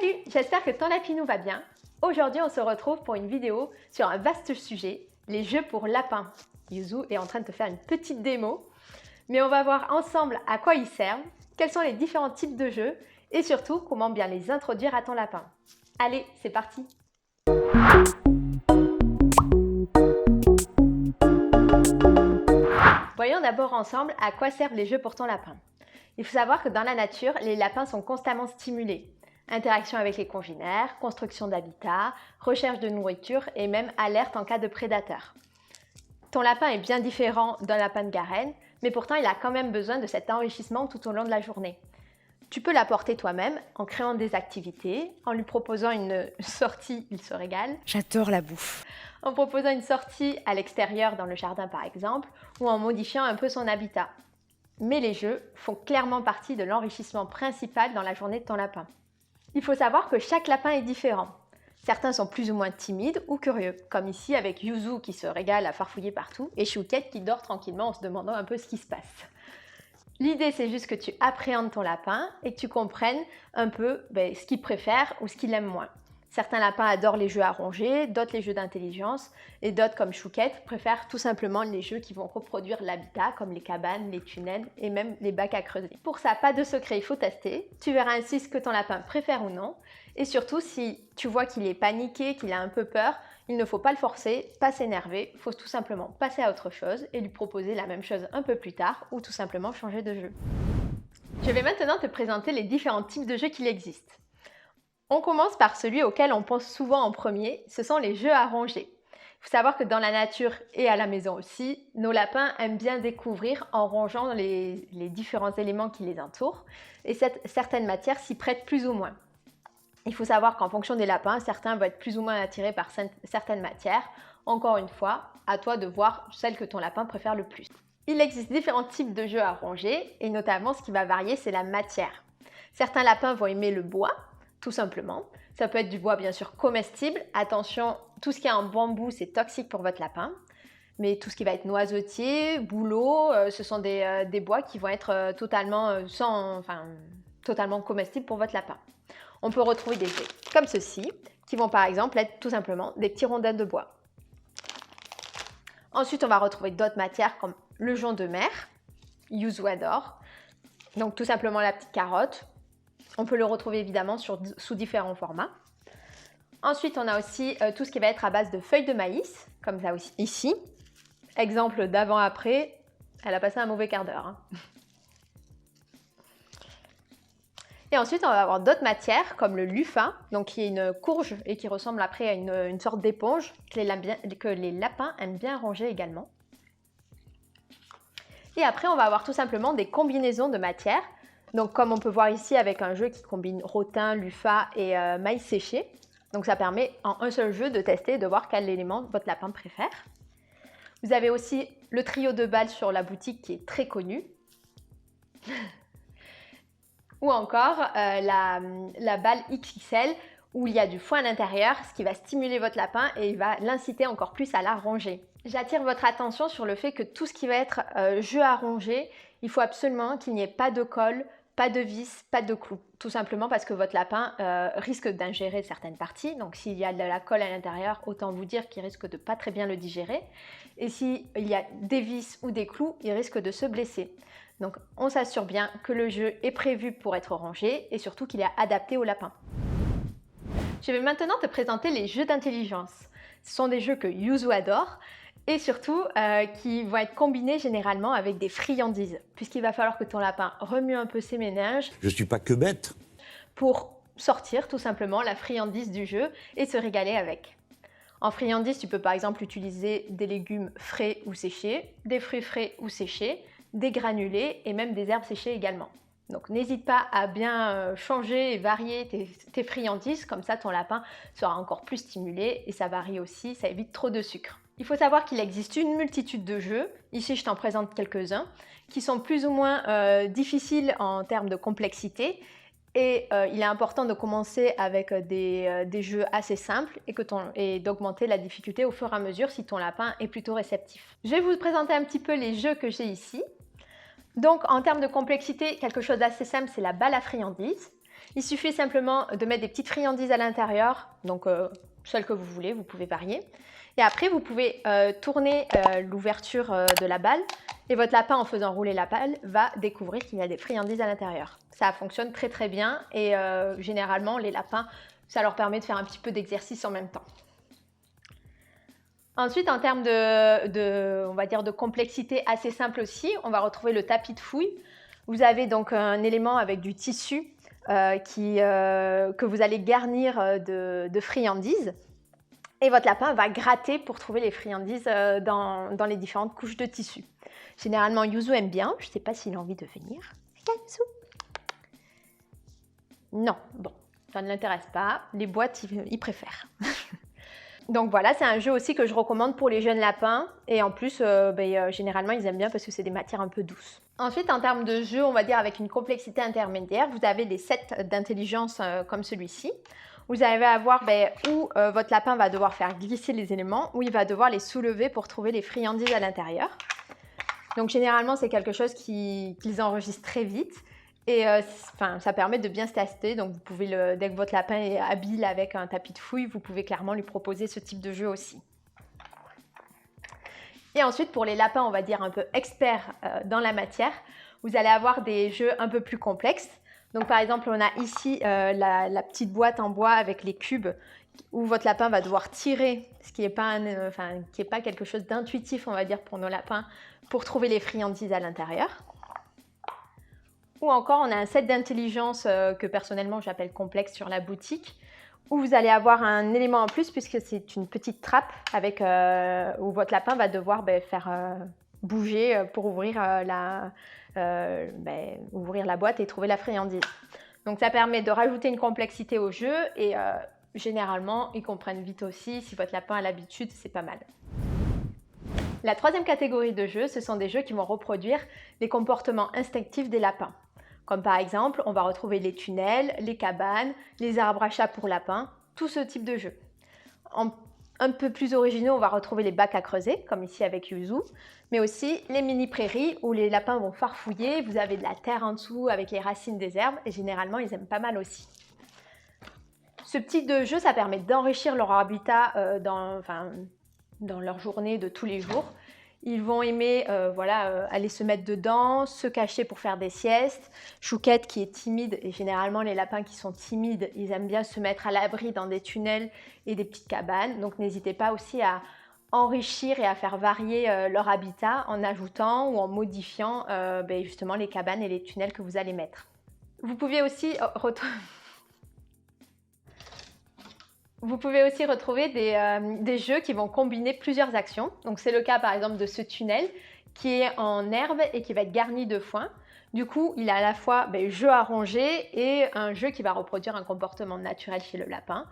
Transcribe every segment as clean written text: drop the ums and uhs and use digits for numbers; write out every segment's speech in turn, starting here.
Salut, j'espère que ton lapinou va bien. Aujourd'hui, on se retrouve pour une vidéo sur un vaste sujet, les jeux pour lapins. Yuzu est en train de te faire une petite démo, mais on va voir ensemble à quoi ils servent, quels sont les différents types de jeux et surtout comment bien les introduire à ton lapin. Allez, c'est parti! Voyons d'abord ensemble à quoi servent les jeux pour ton lapin. Il faut savoir que dans la nature, les lapins sont constamment stimulés. Interaction avec les congénères, construction d'habitat, recherche de nourriture et même alerte en cas de prédateur. Ton lapin est bien différent d'un lapin de garenne, mais pourtant il a quand même besoin de cet enrichissement tout au long de la journée. Tu peux l'apporter toi-même en créant des activités, en lui proposant une sortie, il se régale. J'adore la bouffe. En proposant une sortie à l'extérieur dans le jardin par exemple, ou en modifiant un peu son habitat. Mais les jeux font clairement partie de l'enrichissement principal dans la journée de ton lapin. Il faut savoir que chaque lapin est différent. Certains sont plus ou moins timides ou curieux, comme ici avec Yuzu qui se régale à farfouiller partout et Chouquette qui dort tranquillement en se demandant un peu ce qui se passe. L'idée, c'est juste que tu appréhendes ton lapin et que tu comprennes un peu ce qu'il préfère ou ce qu'il aime moins. Certains lapins adorent les jeux à ronger, d'autres les jeux d'intelligence et d'autres comme Chouquette préfèrent tout simplement les jeux qui vont reproduire l'habitat comme les cabanes, les tunnels et même les bacs à creuser. Pour ça, pas de secret, il faut tester. Tu verras ainsi ce que ton lapin préfère ou non. Et surtout, si tu vois qu'il est paniqué, qu'il a un peu peur, il ne faut pas le forcer, pas s'énerver, il faut tout simplement passer à autre chose et lui proposer la même chose un peu plus tard ou tout simplement changer de jeu. Je vais maintenant te présenter les différents types de jeux qu'il existe. On commence par celui auquel on pense souvent en premier, ce sont les jeux à ronger. Il faut savoir que dans la nature et à la maison aussi, nos lapins aiment bien découvrir en rongeant les différents éléments qui les entourent et certaines matières s'y prêtent plus ou moins. Il faut savoir qu'en fonction des lapins, certains vont être plus ou moins attirés par certaines matières. Encore une fois, à toi de voir celle que ton lapin préfère le plus. Il existe différents types de jeux à ronger et notamment ce qui va varier, c'est la matière. Certains lapins vont aimer le bois, tout simplement. Ça peut être du bois bien sûr comestible. Attention, tout ce qui est en bambou, c'est toxique pour votre lapin. Mais tout ce qui va être noisetier, bouleau, ce sont des bois qui vont être totalement comestibles pour votre lapin. On peut retrouver des jeux comme ceci, qui vont par exemple être tout simplement des petits rondins de bois. Ensuite, on va retrouver d'autres matières comme le jonc de mer, Yuzu adore. Donc tout simplement la petite carotte. On peut le retrouver évidemment sous différents formats. Ensuite, on a aussi tout ce qui va être à base de feuilles de maïs, comme ça aussi ici. Exemple d'avant-après, elle a passé un mauvais quart d'heure. Et ensuite, on va avoir d'autres matières comme le lufin, donc qui est une courge et qui ressemble après à une sorte d'éponge que les lapins aiment bien ronger également. Et après, on va avoir tout simplement des combinaisons de matières. Donc comme on peut voir ici avec un jeu qui combine rotin, luffa et maïs séché. Donc ça permet en un seul jeu de tester et de voir quel élément votre lapin préfère. Vous avez aussi le trio de balles sur la boutique qui est très connu. Ou encore la balle XXL où il y a du foin à l'intérieur, ce qui va stimuler votre lapin et il va l'inciter encore plus à la ronger. J'attire votre attention sur le fait que tout ce qui va être jeu à ronger, il faut absolument qu'il n'y ait pas de colle, pas de vis, pas de clous. Tout simplement parce que votre lapin risque d'ingérer certaines parties. Donc s'il y a de la colle à l'intérieur, autant vous dire qu'il risque de pas très bien le digérer. Et s'il y a des vis ou des clous, il risque de se blesser. Donc on s'assure bien que le jeu est prévu pour être rangé et surtout qu'il est adapté au lapin. Je vais maintenant te présenter les jeux d'intelligence. Ce sont des jeux que Yuzu adore et surtout qui vont être combinés généralement avec des friandises, puisqu'il va falloir que ton lapin remue un peu ses méninges. Je suis pas que bête. Pour sortir tout simplement la friandise du jeu et se régaler avec. En friandise, tu peux par exemple utiliser des légumes frais ou séchés, des fruits frais ou séchés, des granulés et même des herbes séchées également. Donc n'hésite pas à bien changer et varier tes friandises, comme ça ton lapin sera encore plus stimulé et ça varie aussi, ça évite trop de sucre. Il faut savoir qu'il existe une multitude de jeux, ici je t'en présente quelques-uns, qui sont plus ou moins difficiles en termes de complexité et il est important de commencer avec des jeux assez simples et d'augmenter la difficulté au fur et à mesure si ton lapin est plutôt réceptif. Je vais vous présenter un petit peu les jeux que j'ai ici. Donc en termes de complexité, quelque chose d'assez simple, c'est la balle à friandises. Il suffit simplement de mettre des petites friandises à l'intérieur, donc celles que vous voulez, vous pouvez varier. Et après, vous pouvez tourner l'ouverture de la balle et votre lapin, en faisant rouler la balle, va découvrir qu'il y a des friandises à l'intérieur. Ça fonctionne très très bien et généralement, les lapins, ça leur permet de faire un petit peu d'exercice en même temps. Ensuite, en termes on va dire de complexité assez simple aussi, on va retrouver le tapis de fouille. Vous avez donc un élément avec du tissu que vous allez garnir de friandises. Et votre lapin va gratter pour trouver les friandises dans les différentes couches de tissu. Généralement, Yuzu aime bien. Je ne sais pas s'il a envie de venir. Viens, Yuzu. Non, bon, ça ne l'intéresse pas. Les boîtes, il préfère. Donc voilà, c'est un jeu aussi que je recommande pour les jeunes lapins. Et en plus, généralement, ils aiment bien parce que c'est des matières un peu douces. Ensuite, en termes de jeu, on va dire avec une complexité intermédiaire, vous avez des sets d'intelligence comme celui-ci. Vous allez avoir où votre lapin va devoir faire glisser les éléments, où il va devoir les soulever pour trouver les friandises à l'intérieur. Donc généralement, c'est quelque chose qu'ils enregistrent très vite. Et ça permet de bien se tester, donc vous pouvez, dès que votre lapin est habile avec un tapis de fouille, vous pouvez clairement lui proposer ce type de jeu aussi. Et ensuite, pour les lapins, on va dire un peu experts dans la matière, vous allez avoir des jeux un peu plus complexes. Donc par exemple, on a ici la petite boîte en bois avec les cubes où votre lapin va devoir tirer, ce qui n'est pas quelque chose d'intuitif, on va dire, pour nos lapins, pour trouver les friandises à l'intérieur. Ou encore, on a un set d'intelligence que personnellement j'appelle complexe sur la boutique, où vous allez avoir un élément en plus puisque c'est une petite trappe où votre lapin va devoir faire bouger pour ouvrir la boîte et trouver la friandise. Donc ça permet de rajouter une complexité au jeu et généralement, ils comprennent vite aussi. Si votre lapin a l'habitude, c'est pas mal. La troisième catégorie de jeux, ce sont des jeux qui vont reproduire les comportements instinctifs des lapins. Comme par exemple, on va retrouver les tunnels, les cabanes, les arbres à chat pour lapins, tout ce type de jeux. Un peu plus originaux, on va retrouver les bacs à creuser, comme ici avec Yuzu, mais aussi les mini-prairies où les lapins vont farfouiller, vous avez de la terre en dessous avec les racines des herbes et généralement, ils aiment pas mal aussi. Ce type de jeu, ça permet d'enrichir leur habitat dans leur journée de tous les jours. Ils vont aimer aller se mettre dedans, se cacher pour faire des siestes. Chouquette qui est timide, et généralement les lapins qui sont timides, ils aiment bien se mettre à l'abri dans des tunnels et des petites cabanes. Donc n'hésitez pas aussi à enrichir et à faire varier leur habitat en ajoutant ou en modifiant justement les cabanes et les tunnels que vous allez mettre. Vous pouvez aussi retrouver des jeux qui vont combiner plusieurs actions. Donc c'est le cas par exemple de ce tunnel qui est en herbe et qui va être garni de foin. Du coup, il a à la fois jeu à ronger et un jeu qui va reproduire un comportement naturel chez le lapin.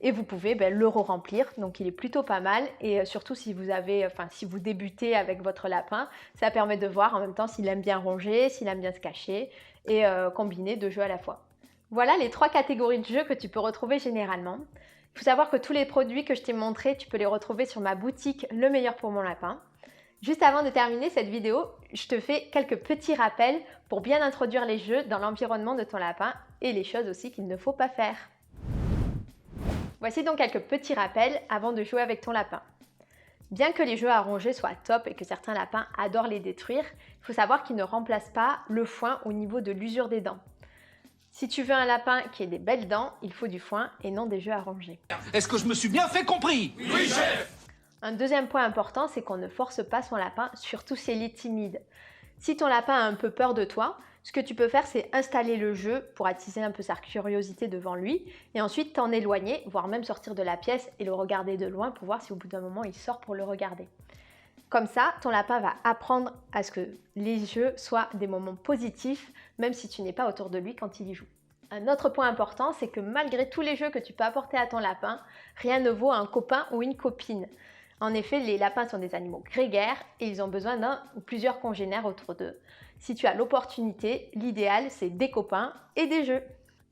Et vous pouvez le re-remplir, donc il est plutôt pas mal. Et surtout si vous débutez avec votre lapin, ça permet de voir en même temps s'il aime bien ronger, s'il aime bien se cacher et combiner deux jeux à la fois. Voilà les trois catégories de jeux que tu peux retrouver généralement. Il faut savoir que tous les produits que je t'ai montrés, tu peux les retrouver sur ma boutique Le Meilleur pour mon lapin. Juste avant de terminer cette vidéo, je te fais quelques petits rappels pour bien introduire les jeux dans l'environnement de ton lapin et les choses aussi qu'il ne faut pas faire. Voici donc quelques petits rappels avant de jouer avec ton lapin. Bien que les jeux à ronger soient top et que certains lapins adorent les détruire, il faut savoir qu'ils ne remplacent pas le foin au niveau de l'usure des dents. Si tu veux un lapin qui ait des belles dents, il faut du foin et non des jeux à ronger. Est-ce que je me suis bien fait compris? Oui, chef! Un deuxième point important, c'est qu'on ne force pas son lapin, surtout s'il est timide. Si ton lapin a un peu peur de toi, ce que tu peux faire, c'est installer le jeu pour attiser un peu sa curiosité devant lui et ensuite t'en éloigner, voire même sortir de la pièce et le regarder de loin pour voir si au bout d'un moment il sort pour le regarder. Comme ça, ton lapin va apprendre à ce que les jeux soient des moments positifs, même si tu n'es pas autour de lui quand il y joue. Un autre point important, c'est que malgré tous les jeux que tu peux apporter à ton lapin, rien ne vaut un copain ou une copine. En effet, les lapins sont des animaux grégaires et ils ont besoin d'un ou plusieurs congénères autour d'eux. Si tu as l'opportunité, l'idéal, c'est des copains et des jeux.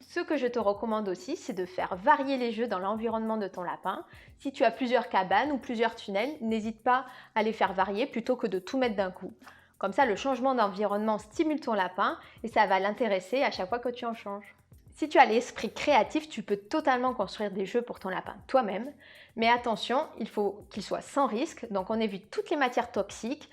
Ce que je te recommande aussi, c'est de faire varier les jeux dans l'environnement de ton lapin. Si tu as plusieurs cabanes ou plusieurs tunnels, n'hésite pas à les faire varier plutôt que de tout mettre d'un coup. Comme ça, le changement d'environnement stimule ton lapin et ça va l'intéresser à chaque fois que tu en changes. Si tu as l'esprit créatif, tu peux totalement construire des jeux pour ton lapin toi-même. Mais attention, il faut qu'il soit sans risque, donc on évite toutes les matières toxiques.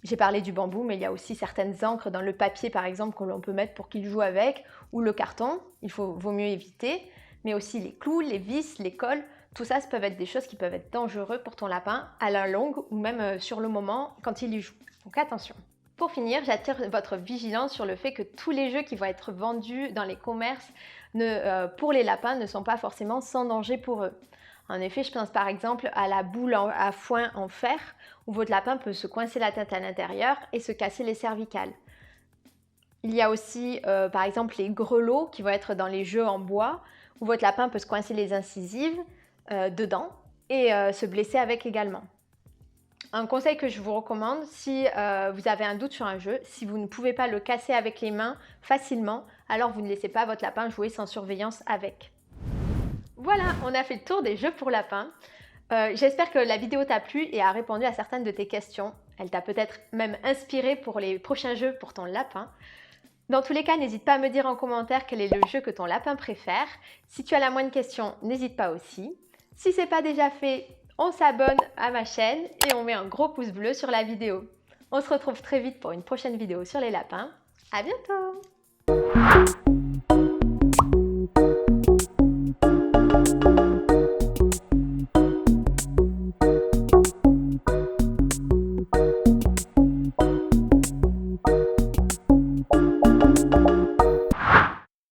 J'ai parlé du bambou, mais il y a aussi certaines encres dans le papier par exemple que l'on peut mettre pour qu'il joue avec, ou le carton, vaut mieux éviter. Mais aussi les clous, les vis, les cols, tout ça, ça peut être des choses qui peuvent être dangereuses pour ton lapin à la longue ou même sur le moment quand il y joue. Donc attention. Pour finir, j'attire votre vigilance sur le fait que tous les jeux qui vont être vendus dans les commerces pour les lapins ne sont pas forcément sans danger pour eux. En effet, je pense par exemple à la boule à foin en fer où votre lapin peut se coincer la tête à l'intérieur et se casser les cervicales. Il y a aussi par exemple les grelots qui vont être dans les jeux en bois où votre lapin peut se coincer les incisives dedans et se blesser avec également. Un conseil que je vous recommande, si vous avez un doute sur un jeu, si vous ne pouvez pas le casser avec les mains facilement, alors vous ne laissez pas votre lapin jouer sans surveillance avec. Voilà, on a fait le tour des jeux pour lapins. J'espère que la vidéo t'a plu et a répondu à certaines de tes questions. Elle t'a peut-être même inspiré pour les prochains jeux pour ton lapin. Dans tous les cas, n'hésite pas à me dire en commentaire quel est le jeu que ton lapin préfère. Si tu as la moindre question, n'hésite pas aussi. Si ce n'est pas déjà fait, on s'abonne à ma chaîne et on met un gros pouce bleu sur la vidéo. On se retrouve très vite pour une prochaine vidéo sur les lapins. À bientôt!